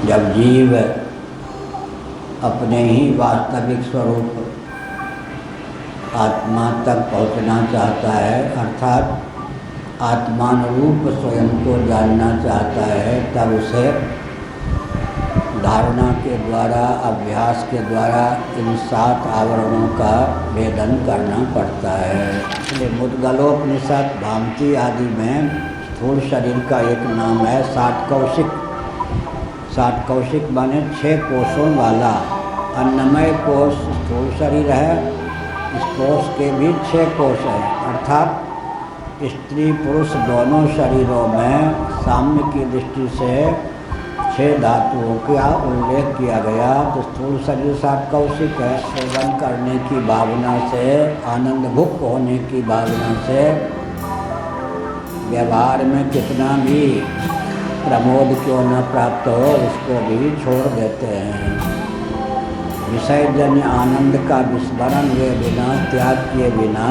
जब जीव अपने ही वास्तविक स्वरूप आत्मा तक पहुंचना चाहता है, अर्थात आत्मानुरूप स्वयं को जानना चाहता है, तब उसे धारणा के द्वारा, अभ्यास के द्वारा इन 7 आवरणों का भेदन करना पड़ता है। इसलिए मुद्गलोपनिषद, भामती आदि में स्थूल शरीर का एक नाम है 7 कौशिक। 7 कौशिक माने 6 कोषों वाला। अन्नमय कोष स्थूल शरीर है, इस कोष के भी 6 कोष हैं, अर्थात स्त्री पुरुष दोनों शरीरों में साम्य की दृष्टि से 6 धातुओं का उल्लेख किया गया। तो स्थूल शरीर 7 कौशिक है। सेवन करने की भावना से, आनंद भुक्त होने की भावना से व्यवहार में कितना भी प्रमोद क्यों न प्राप्त हो, उसको भी छोड़ देते हैं। विषयजन्य आनंद का विस्मरण हुए बिना, त्याग किए बिना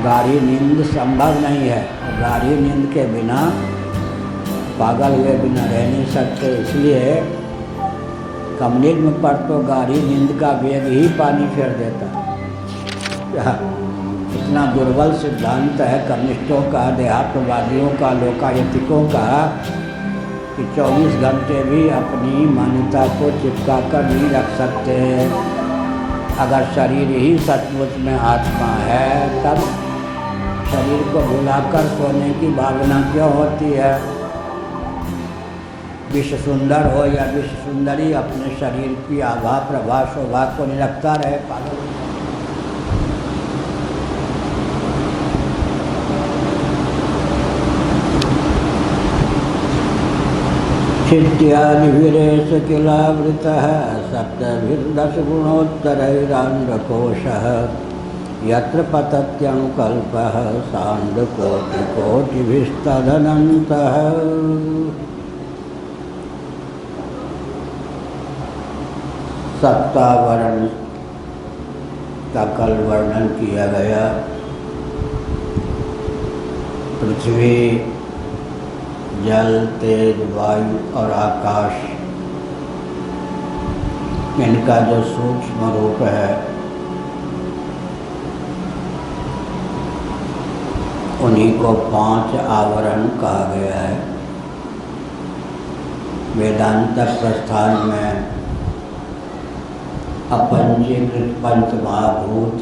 गाढ़ी नींद संभव नहीं है। गाढ़ी नींद के बिना, पागल हुए बिना रह नहीं सकते। इसलिए कम्युनिज्म पर तो गाढ़ी नींद का वेग ही पानी फेर देता। इतना दुर्बल सिद्धांत है कम्युनिस्टों का, देहात्मवादियों का, लोकायतिकों का, कि 24 घंटे भी अपनी मान्यता को चिपका कर नहीं रख सकते। अगर शरीर ही सचमुच में आत्मा है, तब शरीर को भुलाकर सोने की भावना क्यों होती है? विश्व सुंदर हो या विश्व सुंदरी, अपने शरीर की आभा प्रभा शोभा को निरखता रहे। पागल चित्यादिभिरेश किलावृतः सप्तभिर्दश गुणोत्तरैरान्ध्रकोशः यत्र पतत्यनुकल्पः सान्ध्रकोटिकोटिभिस्तदनन्तः। सप्तावरण का कल वर्णन किया गया। पृथ्वी, जल, तेज, वायु और आकाश, इनका जो सूक्ष्म रूप है, उन्हीं को 5 आवरण कहा गया है। वेदांत प्रस्थान में अपंजीकृत पंचमहाभूत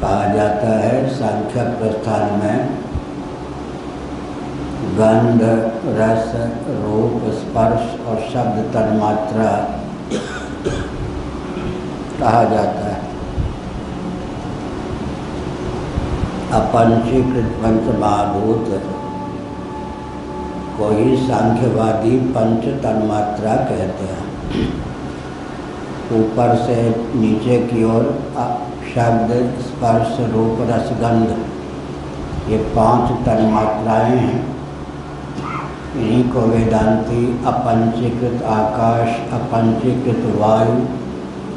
कहा जाता है। सांख्य प्रस्थान में गंध, रस, रूप, स्पर्श और शब्द तन्मात्रा कहा जाता है। अपंचीकृत पंचमहाभूत को ही सांख्यवादी पंच तन्मात्रा कहते हैं। ऊपर से नीचे की ओर शब्द, स्पर्श, रूप, रस, गंध, ये 5 तन्मात्राएं हैं। इन्हीं को वेदांती अपंचीकृत आकाश, अपंचीकृत वायु,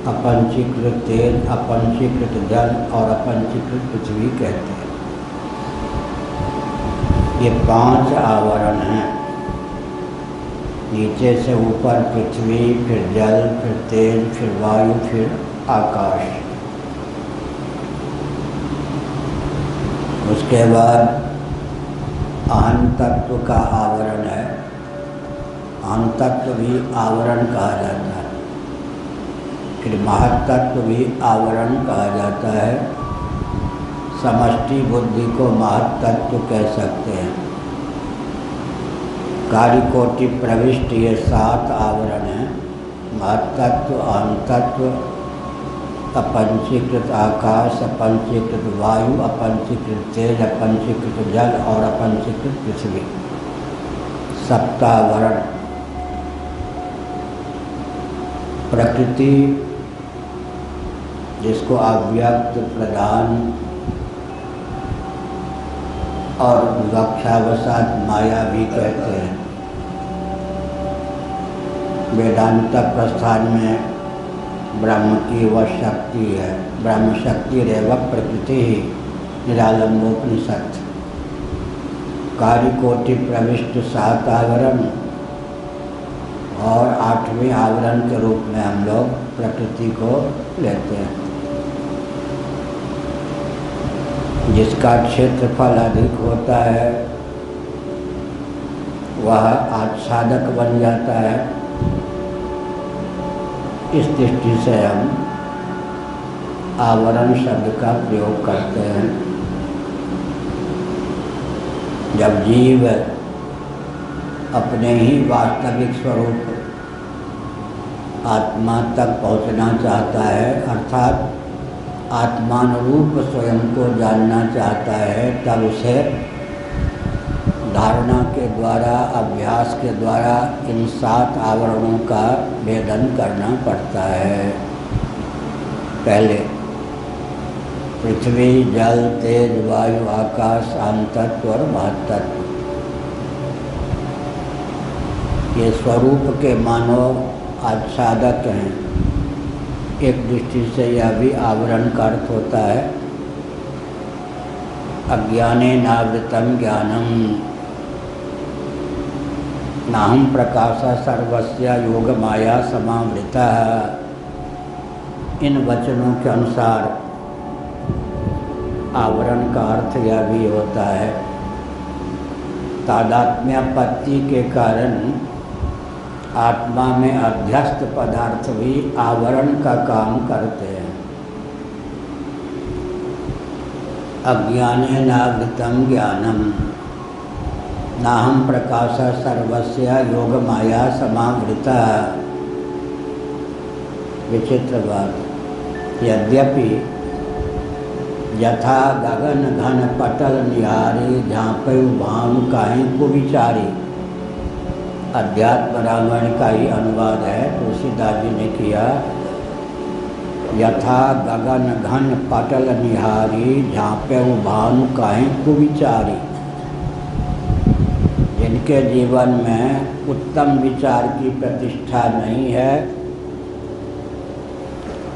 अपंचीकृत तेज, अपंचीकृत जल और अपंचीकृत पृथ्वी कहते हैं। ये 5 आवरण हैं। नीचे से ऊपर पृथ्वी, फिर जल, फिर तेज, फिर वायु, फिर आकाश। उसके बाद अहं तत्व का आवरण है। अहं तत्व भी आवरण कहा जाता है। फिर महत्तत्व भी आवरण कहा जाता है। समष्टि बुद्धि को महत्तत्व कह सकते हैं। कार्यकोटि प्रविष्ट ये 7 आवरण हैं। महत्तत्व, अहं तत्व, अपंचीकृत आकाश, अपंचीकृत वायु, अपंचीकृत तेज, अपंचीकृत जल और अपंचीकृत पृथ्वी। सप्तावरण। प्रकृति, जिसको अव्यक्त, प्रधान और विवक्षावसात माया भी कहते हैं। वेदांत प्रस्थान में ब्रह्म की वह शक्ति है। ब्रह्म शक्ति रेव प्रकृति ही निरालंबोपनिषद। कार्यकोटि प्रविष्ट 7 आवरण और आठवें आवरण के रूप में हम लोग प्रकृति को लेते हैं, जिसका क्षेत्रफल अधिक होता है वह आच्छादक बन जाता है। इस दृष्टि से हम आवरण शब्द का प्रयोग करते हैं। जब जीव अपने ही वास्तविक स्वरूप आत्मा तक पहुंचना चाहता है, अर्थात आत्मानुरूप स्वयं को जानना चाहता है, तब उसे धारणा के द्वारा, अभ्यास के द्वारा इन 7 आवरणों का भेदन करना पड़ता है। पहले पृथ्वी, जल, तेज, वायु, आकाश, आमतत्व और महत्तत्व, ये स्वरूप के मानव आच्छादक हैं। एक दृष्टि से यह भी आवरण का अर्थ होता है। अज्ञाने नावृतम ज्ञानम नाहं प्रकाश सर्वस्य योग माया समावृता। इन वचनों के अनुसार आवरण का अर्थ यह भी होता है। तादात्म्यापत्ति के कारण आत्मा में अध्यस्त पदार्थ भी आवरण का काम करते हैं। अज्ञाने नावृतम ज्ञानम नाहं प्रकाश सर्वस्य योग माया समावृता। विचित्र बात, यद्यपि यथा गगन घन पटल निहारी झांपयु भानु काहि कुविचारी, अध्यात्म रामायण का ही अनुवाद है, तुलसीदास जी ने किया। यथा गगन घन पटल निहारी झांपयु भानु काहि कुविचारी। जिनके जीवन में उत्तम विचार की प्रतिष्ठा नहीं है,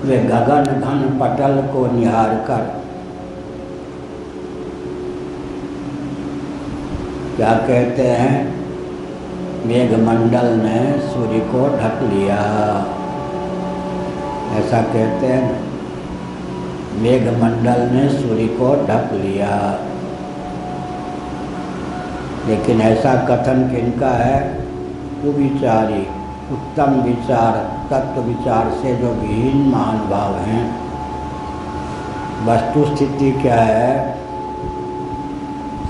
वे गगन घन पटल को निहार कर क्या कहते हैं, मेघमंडल ने सूर्य को ढक लिया, ऐसा कहते हैं। मेघमंडल ने सूर्य को ढक लिया। लेकिन ऐसा कथन किनका है? कुविचारी, उत्तम विचार, तत्व विचार से जो विहीन महानुभाव हैं। वस्तु स्थिति क्या है?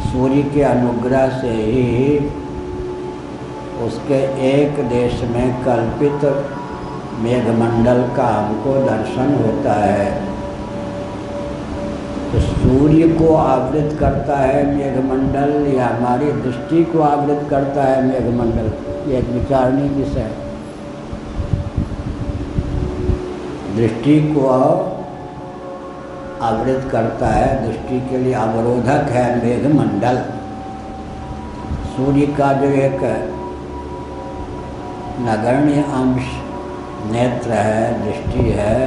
सूर्य के अनुग्रह से ही उसके एक देश में कल्पित मेघमंडल का हमको दर्शन होता है। तो सूर्य को आवृत करता है मेघमंडल या हमारी दृष्टि को आवृत करता है मेघमंडल, ये एक विचारणीय विषय है। दृष्टि को आवृत करता है, दृष्टि के लिए अवरोधक है मेघमंडल। सूर्य का जो एक नगण्य अंश नेत्र है, दृष्टि है,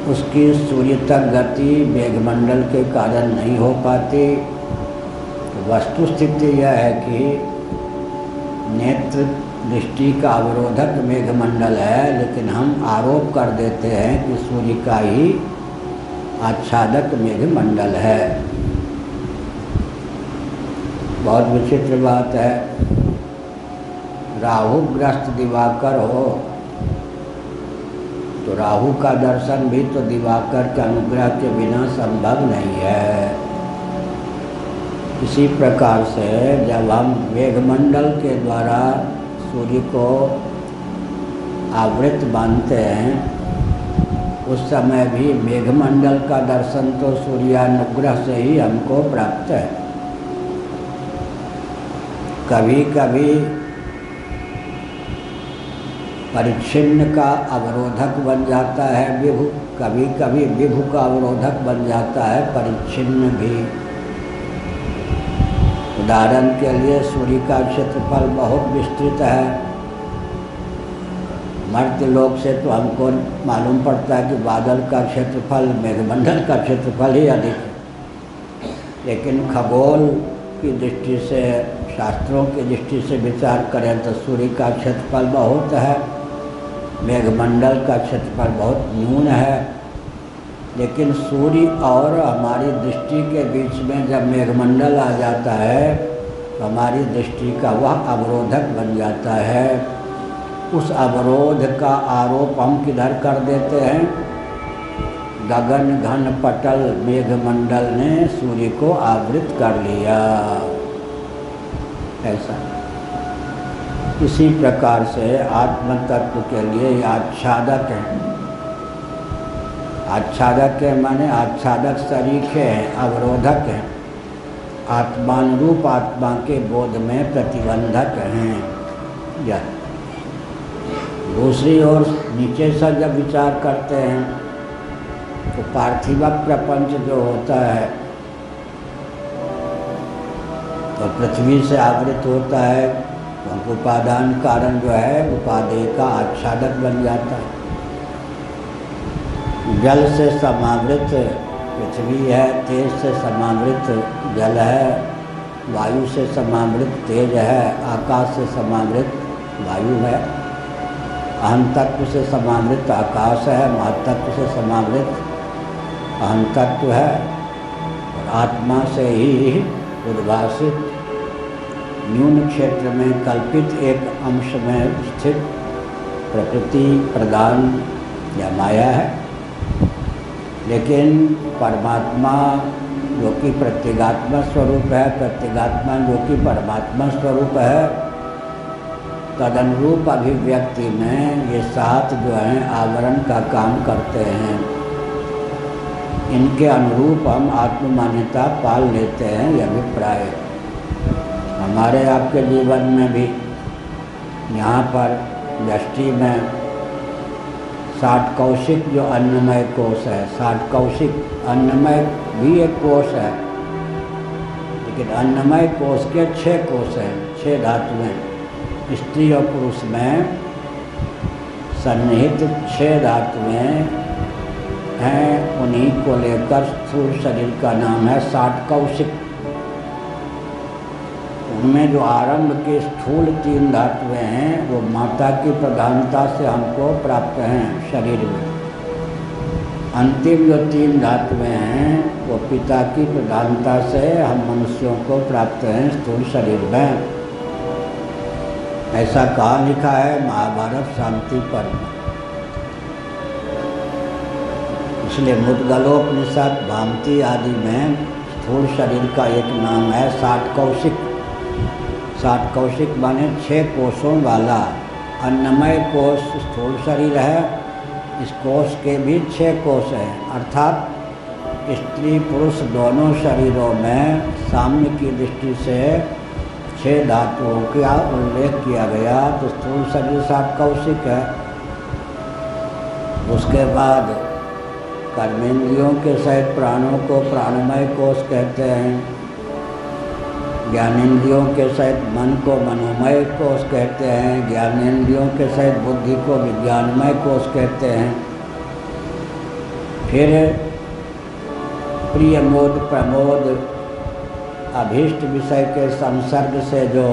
उसकी सूर्य तक गति मेघमंडल के कारण नहीं हो पाती। वस्तु स्थिति यह है कि नेत्र दृष्टि का अवरोधक मेघमंडल है, लेकिन हम आरोप कर देते हैं कि सूर्य का ही आच्छादक मेघमंडल है। बहुत विचित्र बात है। राहुग्रस्त दिवाकर हो तो राहु का दर्शन भी तो दिवाकर के अनुग्रह के बिना संभव नहीं है। इसी प्रकार से जब हम मेघमंडल के द्वारा सूर्य को आवृत मानते हैं, उस समय भी मेघमंडल का दर्शन तो सूर्यानुग्रह से ही हमको प्राप्त है। कभी कभी परिच्छिन्न का अवरोधक बन जाता है विभु, कभी कभी विभु का अवरोधक बन जाता है परिच्छिन्न भी। उदाहरण के लिए सूर्य का क्षेत्रफल बहुत विस्तृत है। मर्त्य लोक से तो हमको मालूम पड़ता है कि बादल का क्षेत्रफल मेघमंडल का क्षेत्रफल ही अधिक है, लेकिन खगोल की दृष्टि से, शास्त्रों की दृष्टि से विचार करें तो सूर्य का क्षेत्रफल बहुत है, मेघमंडल का क्षेत्रफल बहुत न्यून है। लेकिन सूर्य और हमारी दृष्टि के बीच में जब मेघमंडल आ जाता है तो हमारी दृष्टि का वह अवरोधक बन जाता है। उस अवरोध का आरोप हम किधर कर देते हैं? गगन घन पटल मेघमंडल ने सूर्य को आवृत कर लिया। ऐसा इसी प्रकार से आत्म तत्व के लिए आच्छादक है। आच्छादक के माने आच्छादक सरीखे हैं, अवरोधक हैं, आत्मानुरूप आत्मा के बोध में प्रतिबंधक हैं। या दूसरी ओर नीचे से जब विचार करते हैं तो पार्थिव प्रपंच जो होता है तो पृथ्वी से आवृत होता है, तो उपादान कारण जो है उपादेय का आच्छादक बन जाता है। जल से समावृत पृथ्वी है, तेज से समावृत जल है, वायु से समावृत तेज है, आकाश से समावृत वायु है, अहम तत्व से समावृत आकाश है, महातत्व से समावृत अहम तत्व है, और आत्मा से ही उद्भासित न्यून क्षेत्र में कल्पित एक अंश में स्थित प्रकृति प्रदान या माया है। लेकिन परमात्मा जो कि प्रत्यगात्मा स्वरूप है, प्रत्यगात्मा जो कि परमात्मा स्वरूप है, तदनुरूप अभिव्यक्ति में ये सात जो हैं आवरण का काम करते हैं। इनके अनुरूप हम आत्ममान्यता पाल लेते हैं। यह अभिप्राय हमारे आपके जीवन में भी यहाँ पर व्यष्टि में 60 कौशिक जो अन्नमय कोश है, 60 कौशिक अन्नमय भी एक कोश है, लेकिन अन्नमय कोश के 6 कोश हैं, 6 धातुएं। स्त्री और पुरुष में सन्निहित 6 धातुएं हैं, उन्हीं को लेकर स्थूल शरीर का नाम है 60 कौशिक। उनमें जो आरंभ के स्थूल 3 धातुएं हैं वो माता की प्रधानता से हमको प्राप्त हैं शरीर में। अंतिम जो 3 धातुएं हैं वो पिता की प्रधानता से हम मनुष्यों को प्राप्त हैं स्थूल शरीर में। ऐसा कहाँ लिखा है? महाभारत शांति पर्व। इसलिए मुद्गलोपनिषद भामती आदि में स्थूल शरीर का एक नाम है 60 कौशिक। 60 कौशिक माने 6 कोषों वाला अन्नमय कोष स्थूल शरीर है। इस कोष के भी 6 कोष हैं, अर्थात स्त्री पुरुष दोनों शरीरों में साम्य की दृष्टि से 6 धातुओं का उल्लेख किया गया, तो स्थूल शरीर 60 कौशिक है। उसके बाद कर्मेंद्रियों के सहित प्राणों को प्राणमय कोष कहते हैं, ज्ञानेंद्रियों के सहित मन को मनोमय कोष कहते हैं, ज्ञानेंद्रियों के सहित बुद्धि को विज्ञानमय कोष कहते हैं। फिर प्रिय मोद प्रमोद अभीष्ट विषय के संसर्ग से जो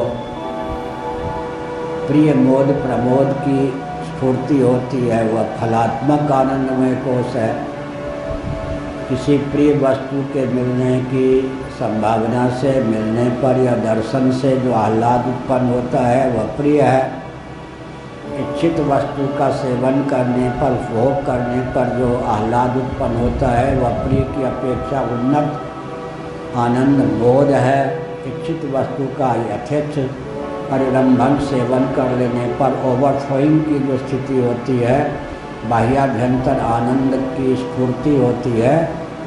प्रिय मोद प्रमोद की स्फूर्ति होती है वह फलात्मक आनंदमय कोष है। किसी प्रिय वस्तु के मिलने की संभावना से, मिलने पर या दर्शन से जो आह्लाद उत्पन्न होता है वह प्रिय है। इच्छित वस्तु का सेवन करने पर, भोग करने पर जो आह्लाद उत्पन्न होता है वह प्रिय की अपेक्षा उन्नत आनंद बोध है। इच्छित वस्तु का यथेच्छ परिरंभन सेवन कर लेने पर ओवरफ्लोइंग की जो स्थिति होती है, बाह्याभ्यंतर आनंद की स्फूर्ति होती है,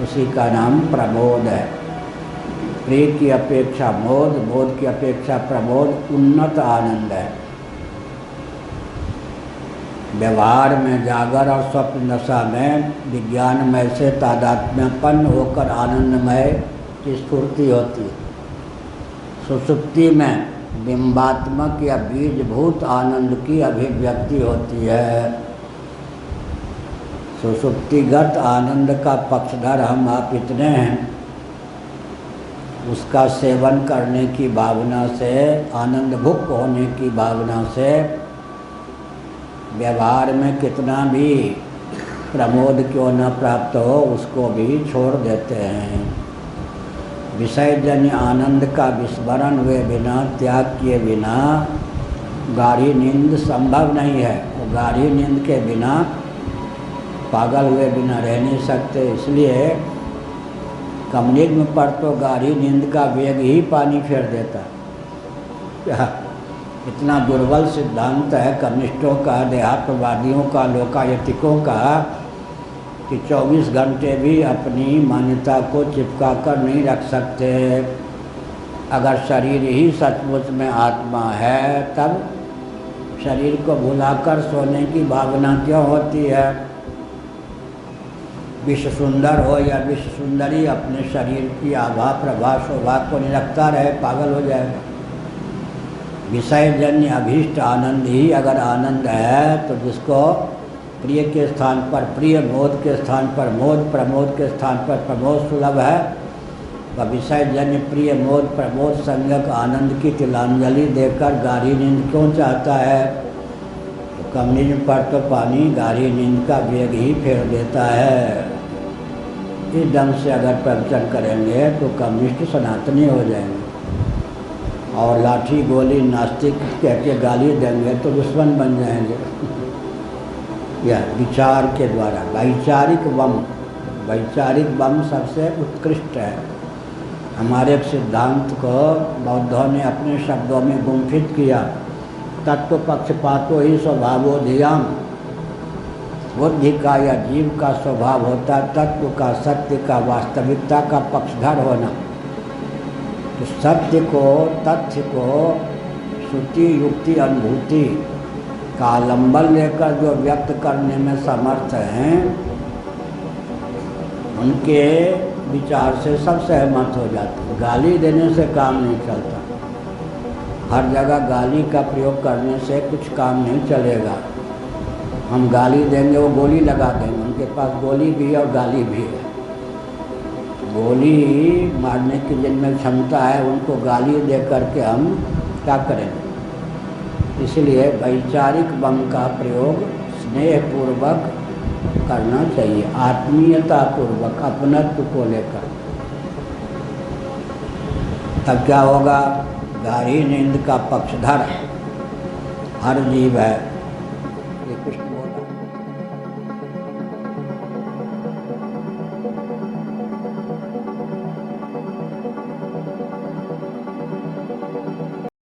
उसी का नाम प्रमोद है। प्रिय की अपेक्षा मोद, मोद की अपेक्षा प्रमोद उन्नत आनंद है। व्यवहार में जागर और स्वप्न दशा में विज्ञानमय से तादात्म्यपन्न होकर आनंदमय की स्फूर्ति होती है। सुषुप्ति में बिंबात्मक या बीजभूत आनंद की अभिव्यक्ति होती है। सुषुप्तिगत आनंद का पक्षधर हम आप इतने हैं, उसका सेवन करने की भावना से, आनंद भुक्त होने की भावना से व्यवहार में कितना भी प्रमोद क्यों न प्राप्त हो उसको भी छोड़ देते हैं। विषयजन्य आनंद का विस्मरण हुए बिना, त्याग किए बिना गाढ़ी नींद संभव नहीं है। वो गाढ़ी नींद के बिना, पागल हुए बिना रह नहीं सकते। इसलिए कम्युनिज्म पर तो गाढ़ी नींद का वेग ही पानी फेर देता है। इतना दुर्बल सिद्धांत है कम्युनिस्टों का, देहात्मवादियों का, लोकायतिकों का कि 24 घंटे भी अपनी मान्यता को चिपका कर नहीं रख सकते। अगर शरीर ही सचमुच में आत्मा है तब शरीर को भुलाकर सोने की भावना क्यों होती है? विश्व सुंदर हो या विश्व सुंदरी अपने शरीर की आभा प्रभा शोभा को निरखता रहे, पागल हो जाएगा। विषयजन्य अभीष्ट आनंद ही अगर आनंद है तो जिसको प्रिय के स्थान पर प्रिय, मोद के स्थान पर मोद, प्रमोद के स्थान पर प्रमोद सुलभ है, वह विषयजन्य प्रिय मोद प्रमोद संज्ञक आनंद की तिलांजलि देकर गाढ़ी नींद क्यों चाहता है? तो कम्युनिज्म पर तो पानी गाढ़ी नींद का वेग ही फेर देता है। इस ढंग से अगर प्रवचन करेंगे तो कम्युनिस्ट सनातनी हो जाएंगे और लाठी गोली नास्तिक कह के गाली देंगे तो दुश्मन बन जाएंगे। यह विचार के द्वारा वैचारिक बम सबसे उत्कृष्ट है। हमारे सिद्धांत को बौद्धों ने अपने शब्दों में गुंफित किया। तत्व पक्षपातो ही स्वभावोधियाम। बुद्धि का या जीव का स्वभाव होता तत्व का, सत्य का, वास्तविकता का पक्षधर होना। तो सत्य को, तथ्य को श्रुति युक्ति अनुभूति का आलंबन लेकर जो व्यक्त करने में समर्थ हैं उनके विचार से सब सहमत हो जाते हैं। गाली देने से काम नहीं चलता। हर जगह गाली का प्रयोग करने से कुछ काम नहीं चलेगा। हम गाली देंगे वो गोली लगा देंगे, उनके पास गोली भी है और गाली भी है। गोली मारने की जिनमें क्षमता है उनको गाली दे करके हम क्या करेंगे? इसलिए वैचारिक बम का प्रयोग स्नेहपूर्वक करना चाहिए, आत्मीयता पूर्वक, अपनत्व को लेकर। तब क्या होगा? गाढ़ी नींद का पक्षधर हर जीव है।